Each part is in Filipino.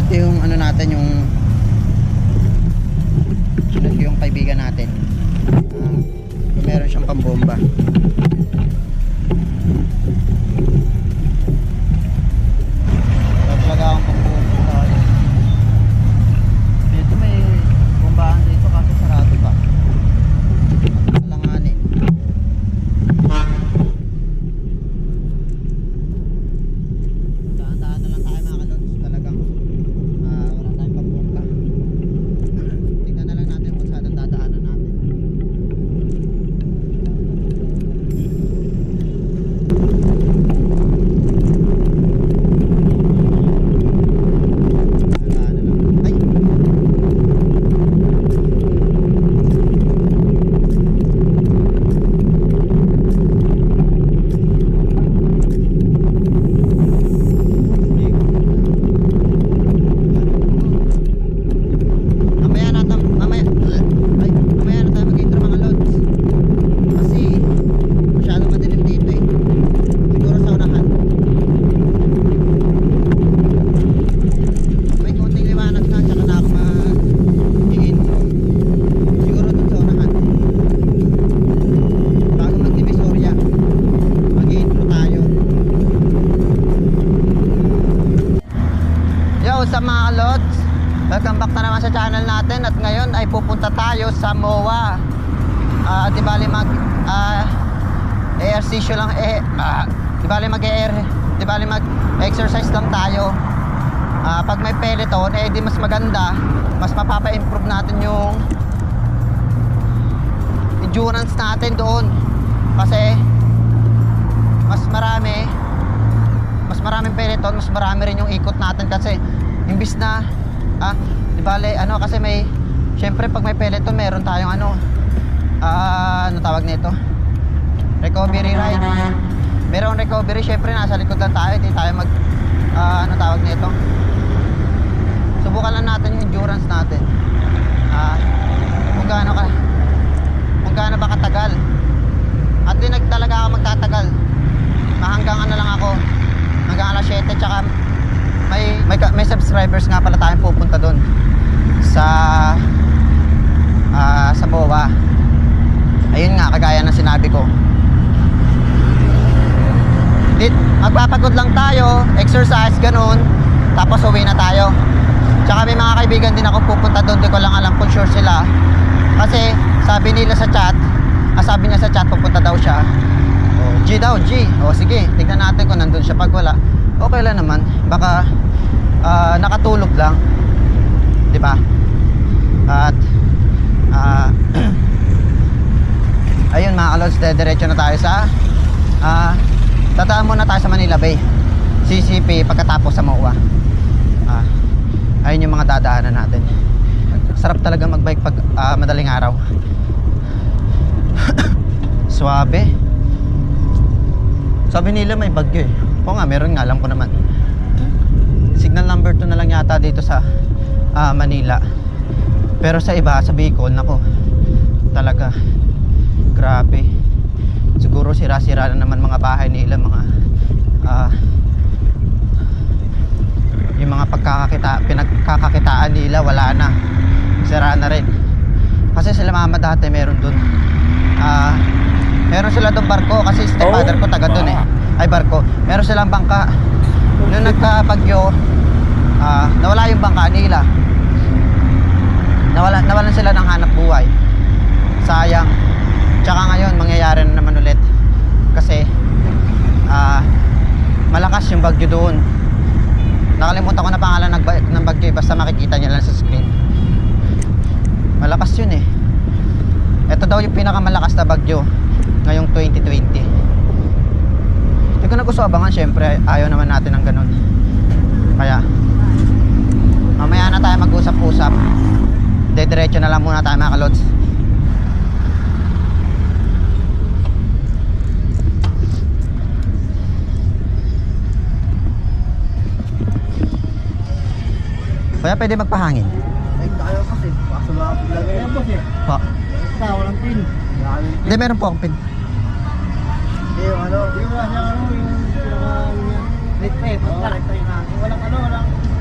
Ito yung ano natin, yung kaibigan natin. Kung meron siyang pambomba. Talaga akong pambomba. Dito may bombahan dito kasi sarado pa. Langanin. Dahan-dahan na lang tayo mga kalods. Talagang wala tayong pambomba. Tingnan na lang natin kung saan ang dadaanan natin. Sa mga kalods, welcome back na naman sa channel natin. At ngayon ay pupunta tayo sa MOA. Di bali mag exercise lang di bali mag exercise lang tayo. Pag may peloton di mas maganda, mas mapapa-improve natin yung endurance natin doon. Kasi mas maraming peloton, mas marami rin yung ikot natin. Kasi imbis na di bale kasi may syempre pag may peloton meron tayong ano tawag nito, recovery ride. Meron recovery, syempre nasa likod lang tayo, hindi tayo mag tawag nito, subukan lang natin yung endurance natin, kung gaano ba katagal. At di talaga ako magtatagal, hanggang lang ako, hanggang alas 7. Tsaka may subscribers nga pala tayong pupunta doon sa MOA. Ayun nga, kagaya ng sinabi ko, magpapagod lang tayo, exercise, ganun, tapos uwi na tayo. Tsaka may mga kaibigan din ako pupunta doon, di ko lang alam kung sure sila. Kasi sabi niya sa chat pupunta daw siya. G daw, G. Sige, tignan natin kung nandun siya. Pag wala, okay lang naman. Baka nakatulog lang, di ba? At ayun mga kalods, diretso na tayo sa tataan muna tayo sa Manila Bay, CCP, pagkatapos sa MOA. Ayun yung mga dadaanan natin. Sarap talaga magbike pag madaling araw. Suabe. Sabi nila may bagyo eh. Oo nga, meron nga, alam ko naman. Signal number 2 na lang yata dito sa Manila. Pero sa iba, sa Bicol, nako, talaga grabe. Siguro sira-sira na naman mga bahay nila, mga yung mga pinagkakakitaan nila, wala na, sira na rin. Kasi sila mama dati meron dun, meron sila dun barko, kasi stepfather ko taga dun barko. Meron silang bangka. Nung nagkabagyo, nawala yung bangka nila. Nawalan sila ng hanap buhay. Sayang. Tsaka ngayon mangyayari na naman ulit. Kasi malakas yung bagyo doon. Nakalimutan ko na pangalan ng bagyo, basta makikita niyo lang sa screen. Malakas yun eh. Ito daw yung pinakamalakas na bagyo ngayong 2020. Hindi ko na gusto abangan, syempre ayaw naman natin ng ganun. Kaya mamaya na tayo mag-usap-usap. Diretso na lang muna tayo mga kalods. Kaya pwede magpahangin. Ay, tayo kasi. Baka sumapit lang yan, boss eh. Po. Basta walang pin. Hindi, meron po akong pin. Hindi, yung ano. Yung yung red tape. Walang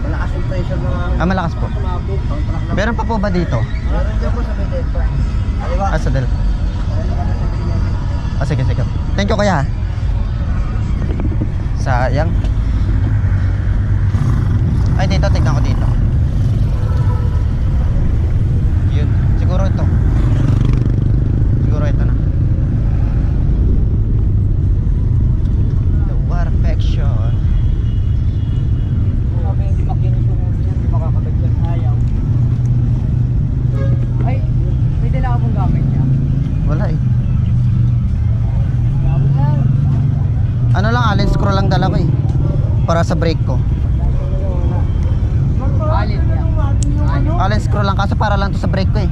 malakas yung pressure ng Ah, malakas po. Sumabog. Pang truck lang. Meron pa po ba dito? Meron dyan po sa may Delta. Kaliwa. Ah, sa Delta. Meron kami sa Delta. Ah, sige, sige. Thank you, kuya. Sayang. Ay, dito. Tignan ko dito. Yun. Siguro ito. Siguro ito na. The water perfection. Sabi hindi makinis yung ulo niya, hindi makakabagyan ayaw. Ay, may dala ka mong gamit niya. Wala eh. Gamit yan. Ano lang, allen screw lang dala ko eh. Para sa brake ko. Alin niya. Alin. Allen screw lang kaso para lang to sa brake ko eh.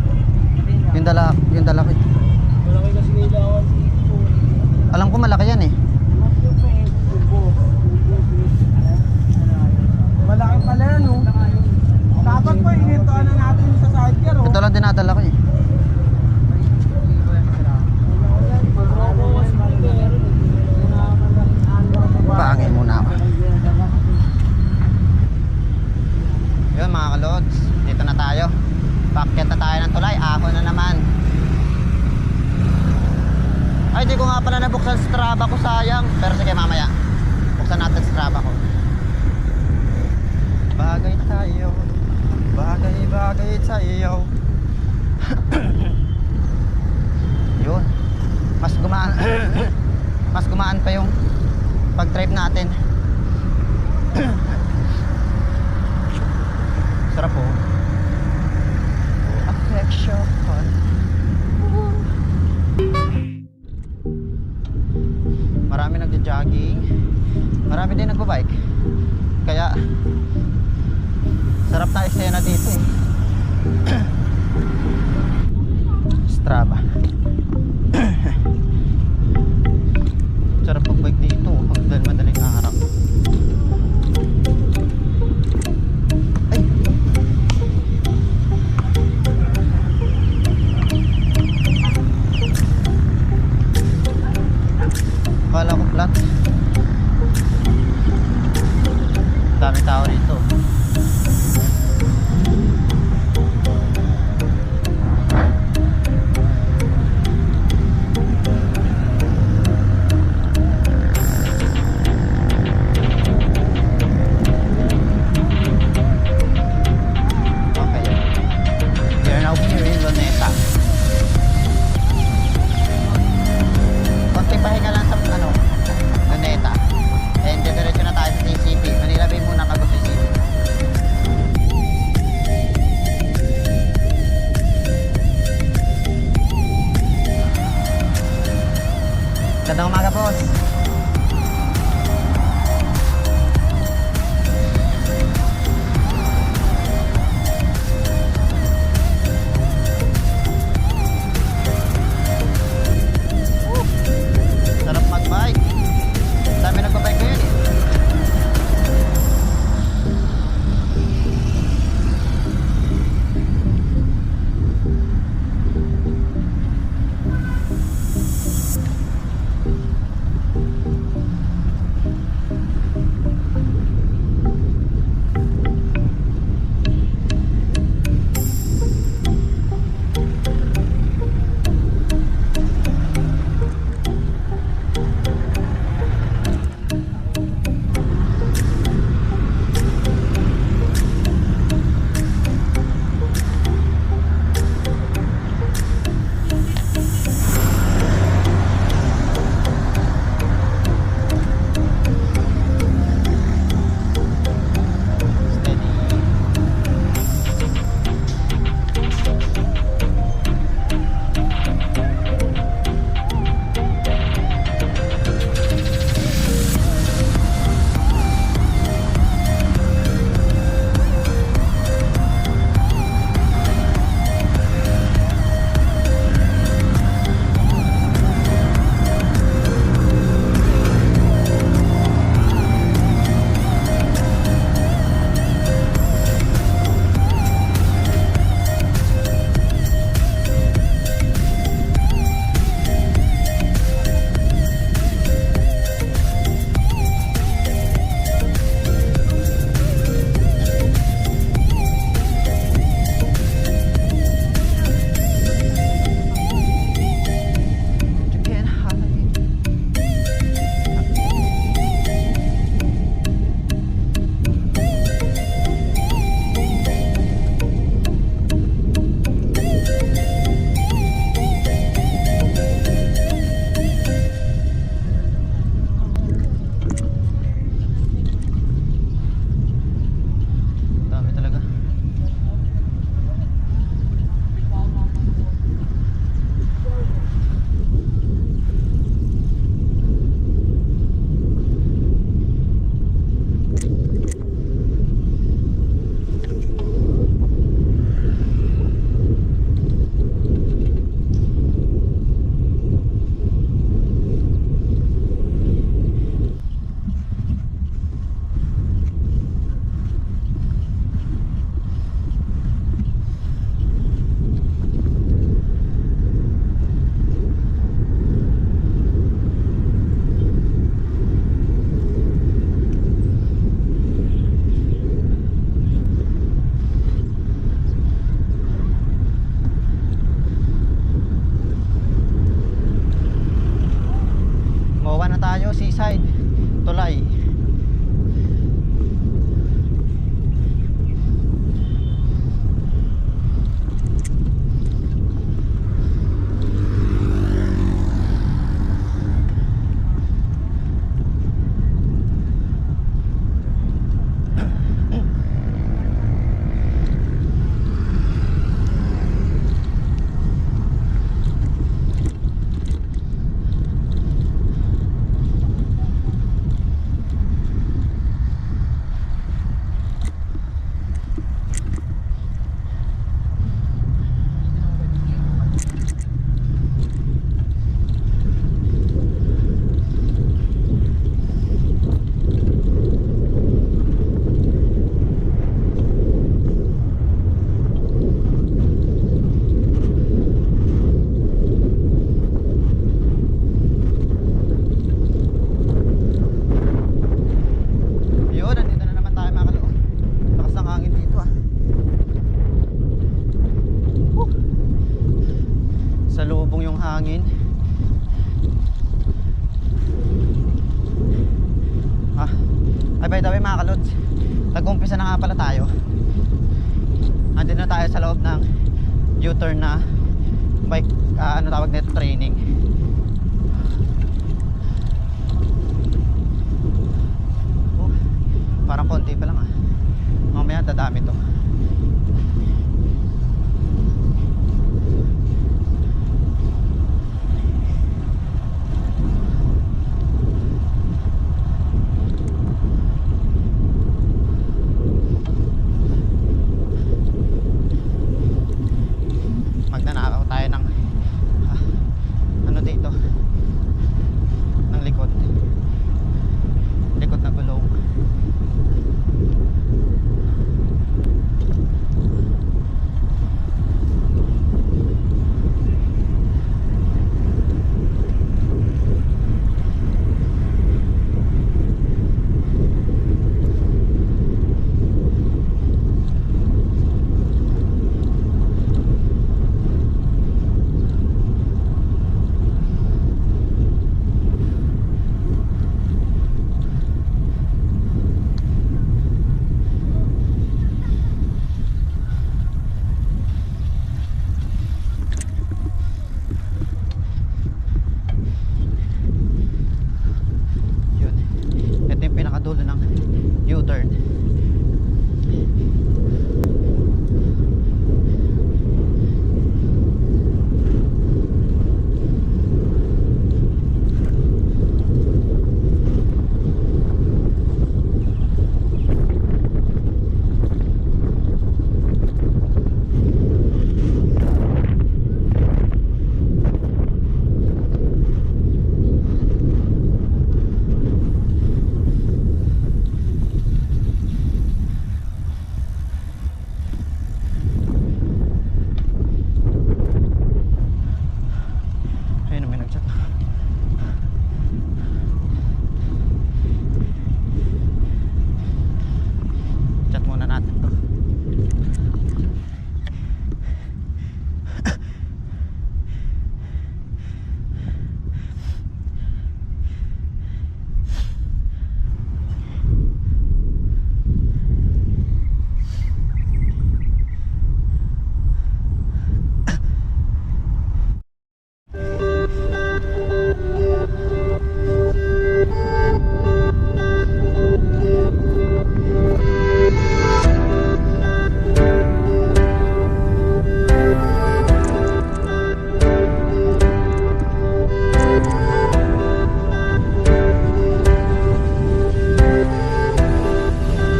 Yung dala ko eh. Malaki kasi kailangan dito. Alam ko malaki yan eh. Malaki pala yan, no? Dapat po, inintuan na natin sa sidecar, oh. Ito lang dinadala ko eh. Paangin muna ako. Yun mga kalods, dito na tayo. Paakyat na tayo ng tulay, ahon na naman. Ay, di ko nga pala nabuksan Strava ko, sayang. Pero sige, mamaya buksan natin Strava ko. Bagay tayo, bagay tayo. Yun, mas gumaan mas gumaan pa yung pag-drive natin. Sarap po. Affection. Marami nagja-jogging, marami din nagbo-bike. Kaya sarap na eksena dito eh. Strava. Sarap mag-bike dito pag madaling araw. Ay. Kala ko flat. Dami tao rito. lods, nag-umpisa na nga pala tayo. Andun na tayo sa loob ng U-turn na bike, ano tawag nito, training. Oh, parang konti pa lang ah. Mamaya dadami to. Magnanakaw tayo ng ano dito, ng likod ng gulong. Yun, ito yung pinakadulo ng U-turn. Ayun, may nag-chat. Chat muna natin to.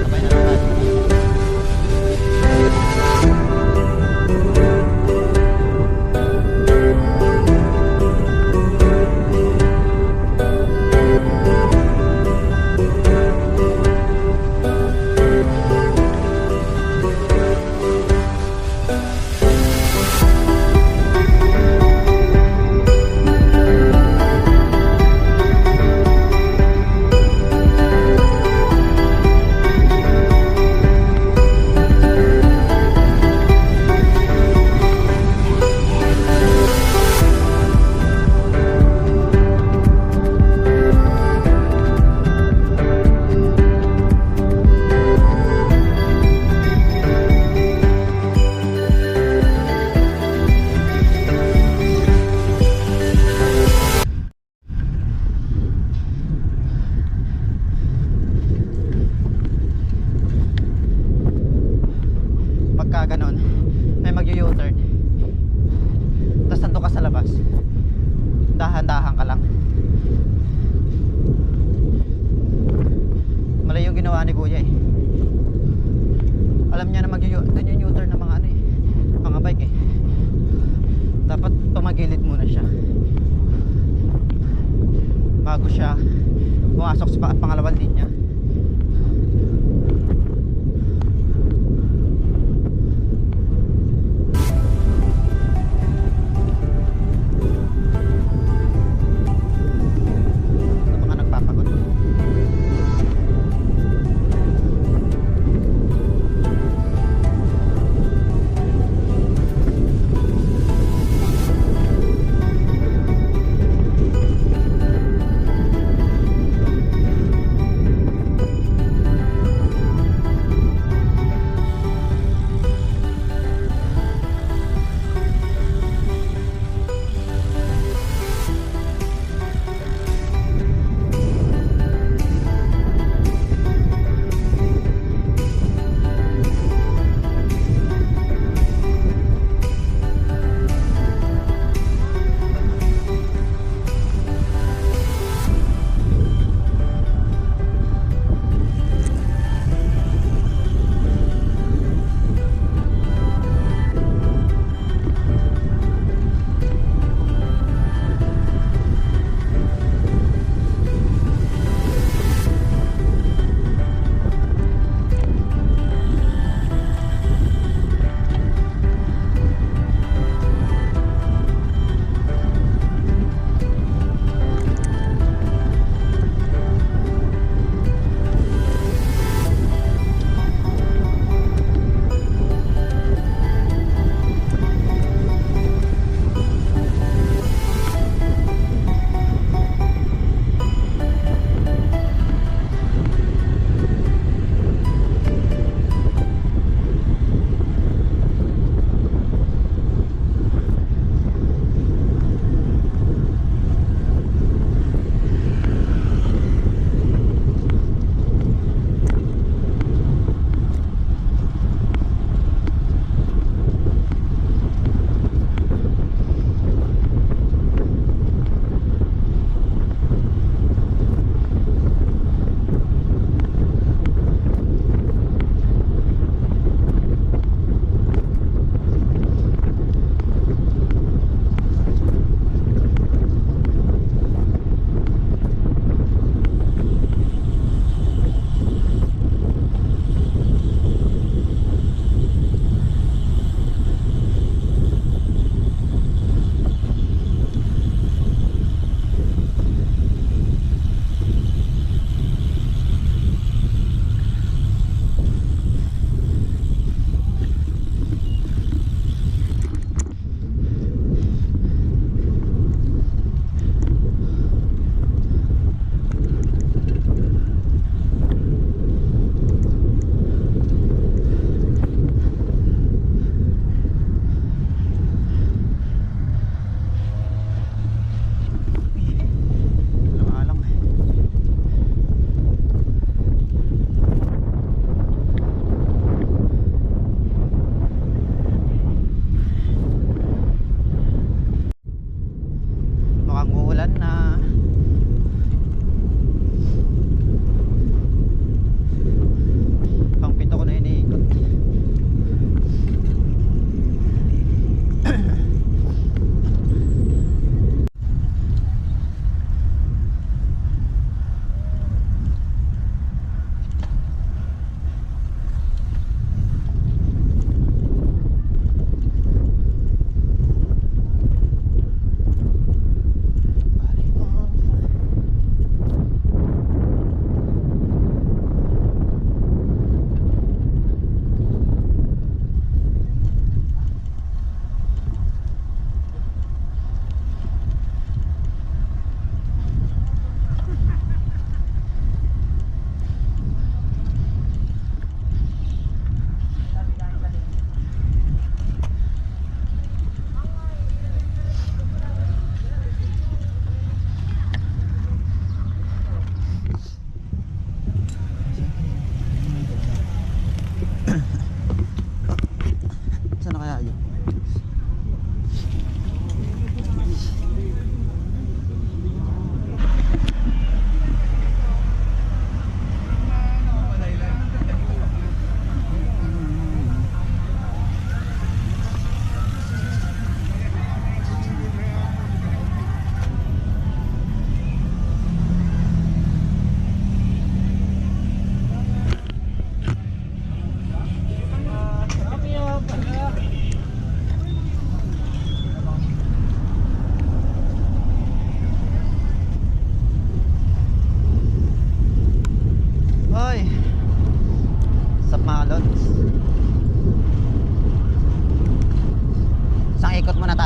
Sabay na lang tayo. Pagka ganon, may mag-U-turn, tapos nandun ka sa labas, dahan-dahan ka lang. Mali yung ginawa ni kuya eh. Alam niya na doon yung U-turn ng mga ano eh, mga bike eh. Dapat tumagilid muna siya bago siya pumasok sa pangalawang linya.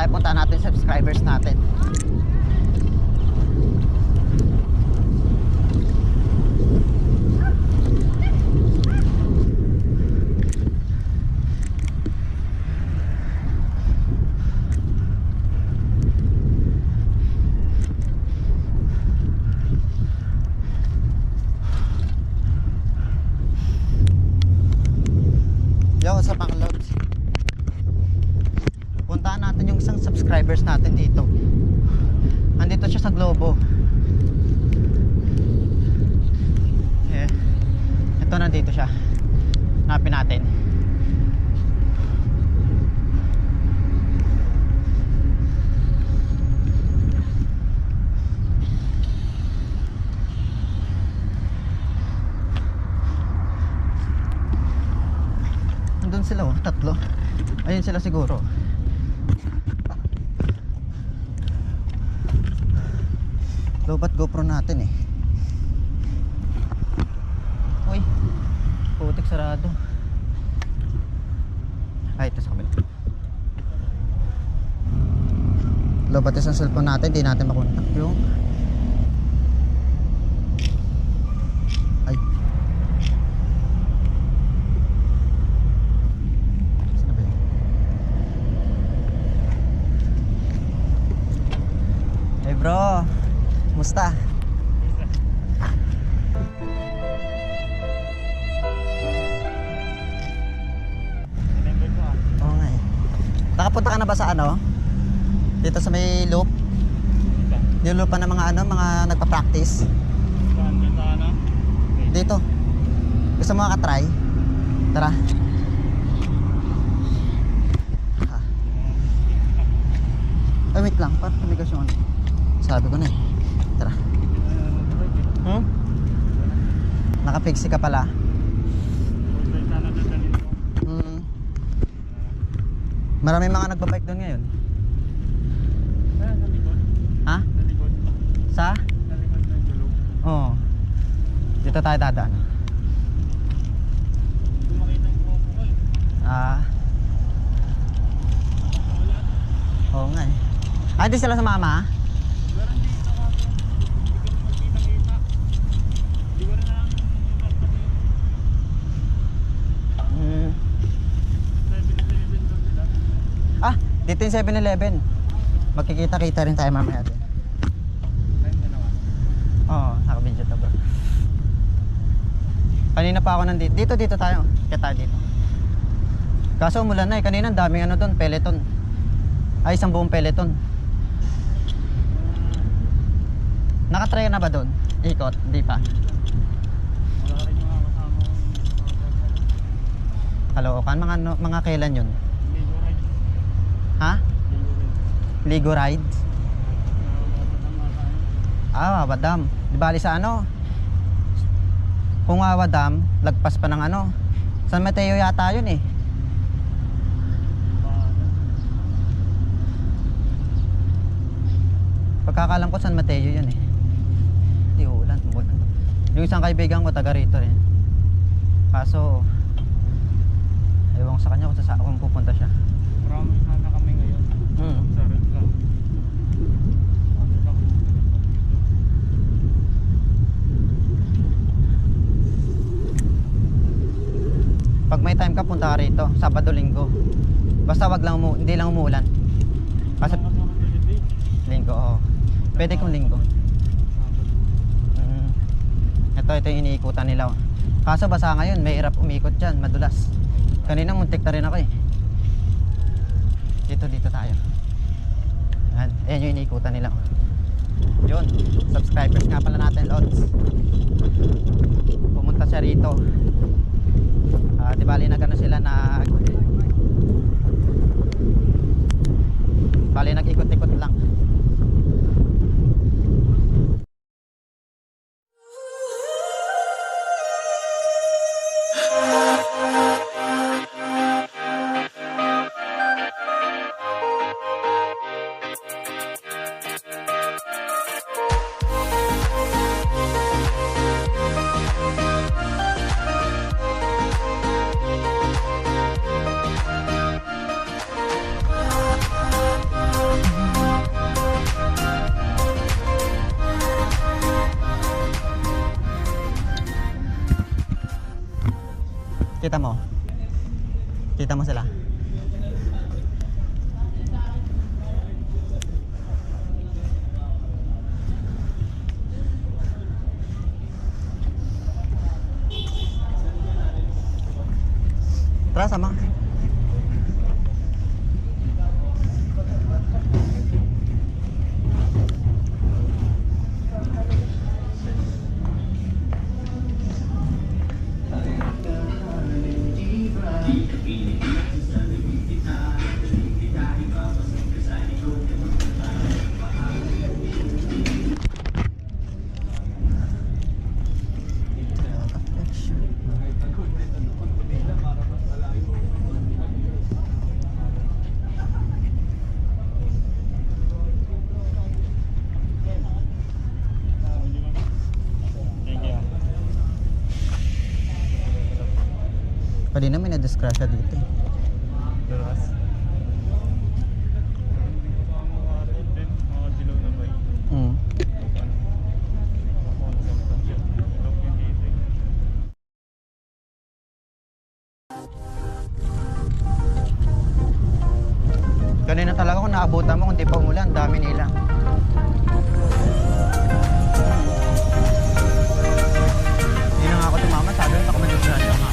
tayo, punta natin sa subscribers natin. Yo, sa Panglods. Puntaan natin yung isang subscribers natin dito. Andito siya sa Globo. Eh, ito nandito siya. Hanapin natin. Andun sila oh, tatlo. Ayun sila siguro. Lobat GoPro natin eh. Uy, putik sarado. Ay, ito sa kabila. Lobat isang cellphone natin, di natin makontak yung ay. Saan na ba yun? Hey bro, kumusta? Oo nga eh. Nakapunta ka na ba sa ano? Dito sa may loop? Yung loop pa ng mga ano, mga nagpa-practice? Dito. Gusto mo makatry? Tara. Ah. Ay wait lang, parang tumigas yung ano. Sabi ko na eh. Tara. Nakapixie ka pala. Maraming mga nagbabike doon ngayon. Ha? Sa? Oo. Dito tayo dadaan. Oo nga eh. Di sila sa mama? Dito yung 7-Eleven. Magkikita-kita rin tayo mamaya din. Oo, naka-video to bro. Kanina pa ako nandito. Dito tayo. Kaya tayo dito. Kaso umulan na eh. Kanina ang daming ano doon, peloton. Ay, isang buong peloton. Nakatry na ba doon? Ikot? Hindi pa. Kalookan? Mga kailan yun? Ha? Ligo ride? Wadam. Di bali sa ano? Kung Wadam, lagpas pa ng ano. San Mateo yata yun eh. Pagkakalam ko San Mateo yun eh. Di ulan. Yung isang kaibigan ko taga rito rin. Kaso ewan ko sa kanya kung pupunta siya. Marami sana kami ngayon. Sarap lang. Pag may time ka, punta ka rito. Sabado, Linggo. Basta wag lang hindi lang umuulan. Kasi Linggo, oo. Pwede kung Linggo. Ito yung iniikutan nila. Kaso basa ngayon, may hirap umikot dyan, madulas. Kanina muntik na rin ako eh. Dito tayo. Ayan yung iniikutan nila. Yun, subscribers nga pala natin, Lods. Pumunta siya rito. Di bali na gano'n sila bali nag-ikot-ikot lang. Kita mo? Kita mo sila? Tara, sama. Pwede na may na-disgrasya dito eh. Mm. Kanina talaga kung naabutan mo, kung di pa umulan, dami nila. Hindi na nga ako tumama, sabi ko ako mag-disgrasya nga.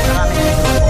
Marami na yung grupo.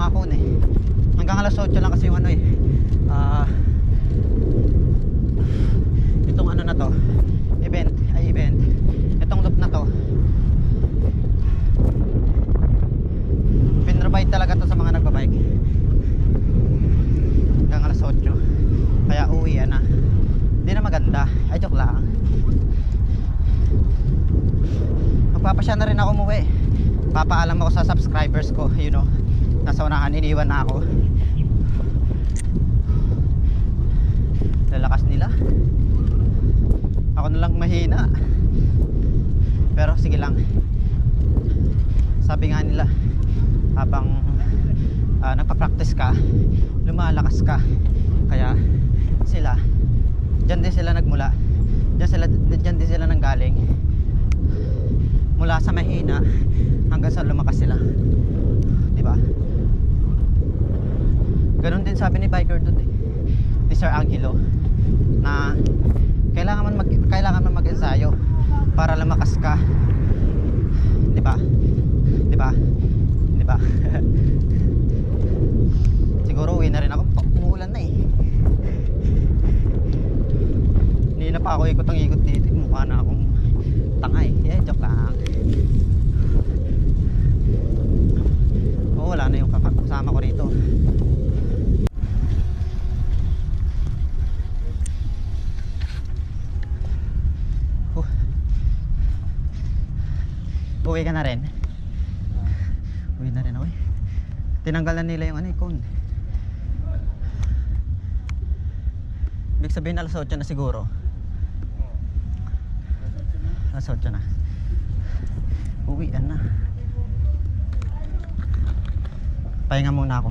mga kun eh. Hanggang alas 8 lang kasi yung ano eh. Itong ano na to, event. Itong loop na to, pinrovide talaga to sa mga nagbabike. Hanggang alas 8. Kaya uwi na. Hindi na maganda. Ay, joke lang. Magpapasya na rin ako umuwi. Papaalam ako sa subscribers ko, you know. Nasa unahan, iniwan na ako. Lalakas nila. Ako na lang mahina. Pero sige lang. Sabi nga nila, habang nagpa-practice ka, lumalakas ka. Kaya sila, dyan din sila nagmula. Dyan din sila nanggaling. Mula sa mahina hanggang sa lumakas sila. Di ba? Ganon din sabi ni biker doon eh, ni Sir Angelo, na kailangan man mag-ensayo para lumakas ka. Di ba? Di ba? Di ba? Siguro uwi na rin ako. Umuulan na eh. Hindi na pa ako ikot ang ikot dito. Mukha na akong tangay. Yeah, joke lang. Oo, wala na yung kasama ko rito. Uwi ka na rin? Uwi na rin ako eh. Tinanggal na nila yung ano, cone. Ibig sabihin alas 8 na siguro. Alas 8 na. Uwian na. Pahinga muna ako.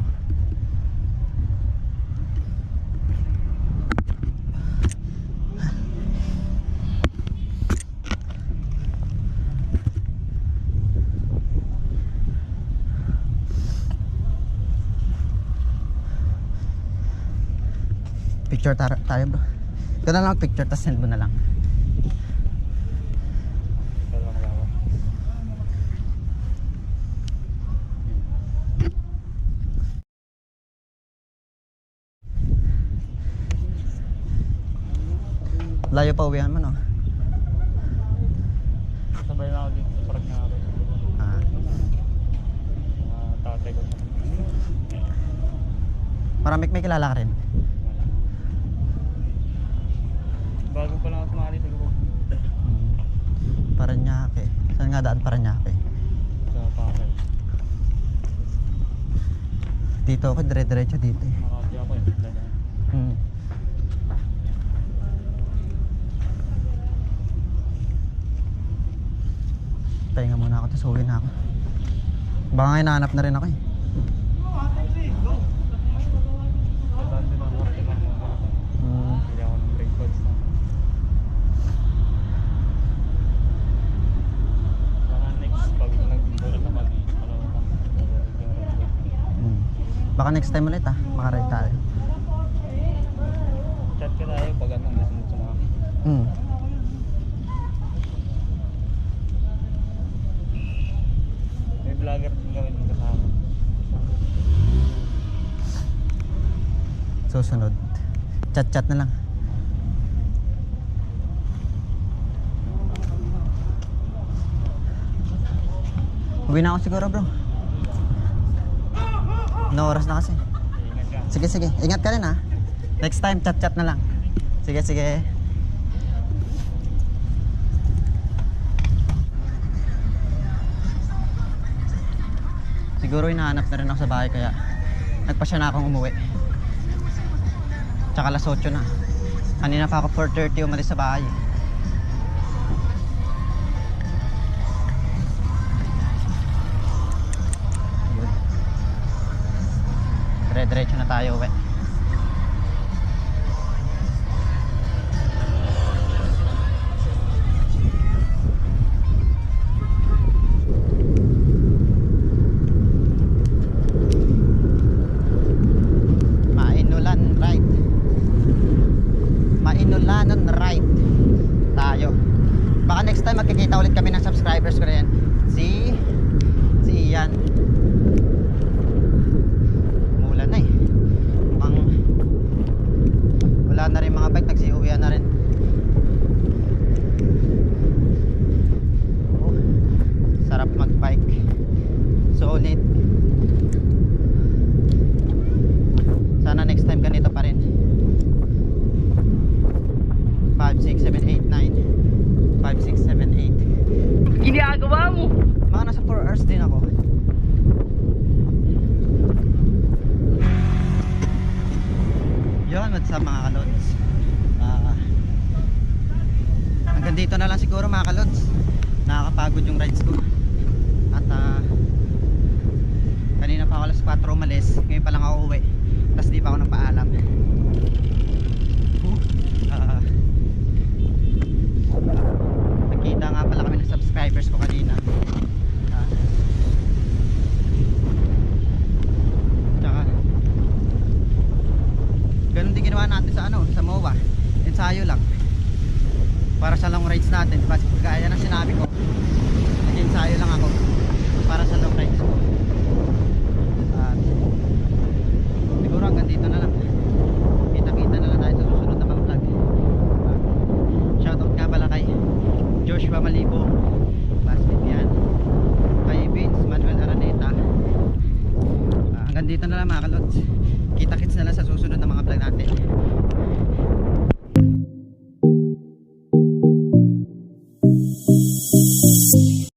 Picture tayo bro. Ito na lang picture, tapos send mo na lang. Layo pa uwihan mo no? Sabay na ako dito sa park na ako. Tatay ko. Marami may kilala ka rin. Bago pa lang ako sumali siguro. Paranaque. Saan nga daan Paranaque? Sa Pasay. Dito ako, dire-diretso dito eh. Makati ako eh. Pahinga muna ako, tapos uwi na ako. Baka nga hinahanap na rin ako eh. Hindi ako ng breakfast na. Baka next pag nag-bulat na kami, Baka next time ulit makaride tayo. chat ka tayo pag anong gusto mo sumama. May vlogger din gawin mo kasama. Susunod. Chat na lang. Uwi na ako siguro bro. No oras na kasi. Ingat ka. Sige. Ingat ka rin ha. Next time chat na lang. Sige. Siguro hinahanap na rin ako sa bahay kaya nagpasya na akong umuwi. Tsaka alas 8 na. Kanina pa ako 4:30 umalis sa bahay. Dire-diretso na tayo uwi. Mainulanon right tayo. Baka next time magkikita ulit kami ng subscribers ko rin. Si Ian. what's up mga kalods. Hanggang dito na lang siguro mga kalods. Nakakapagod yung rides ko. At kanina pa ako alas 4 umalis. Ngayon pa lang ako uwi. Tapos di pa ako nagpaalam. Nagkita nga pala kami ng subscribers ko kanina. Tsaka ganun din ginawa natin sa sa MOA. Ensayo lang para sa long rides natin, diba? Kaya ng sinabi ko, nag-ensayo lang ako para sa long rides ko. At siguro hanggang dito na lang. Kita-kita na lang tayo sa susunod na mga vlog. Shoutout nga pala kay Joshua Malibo, classmate yan, kay Vince Manuel Araneta. Hanggang dito na lang mga kalods. Kita-kits na lang sa susunod na mga vlog natin.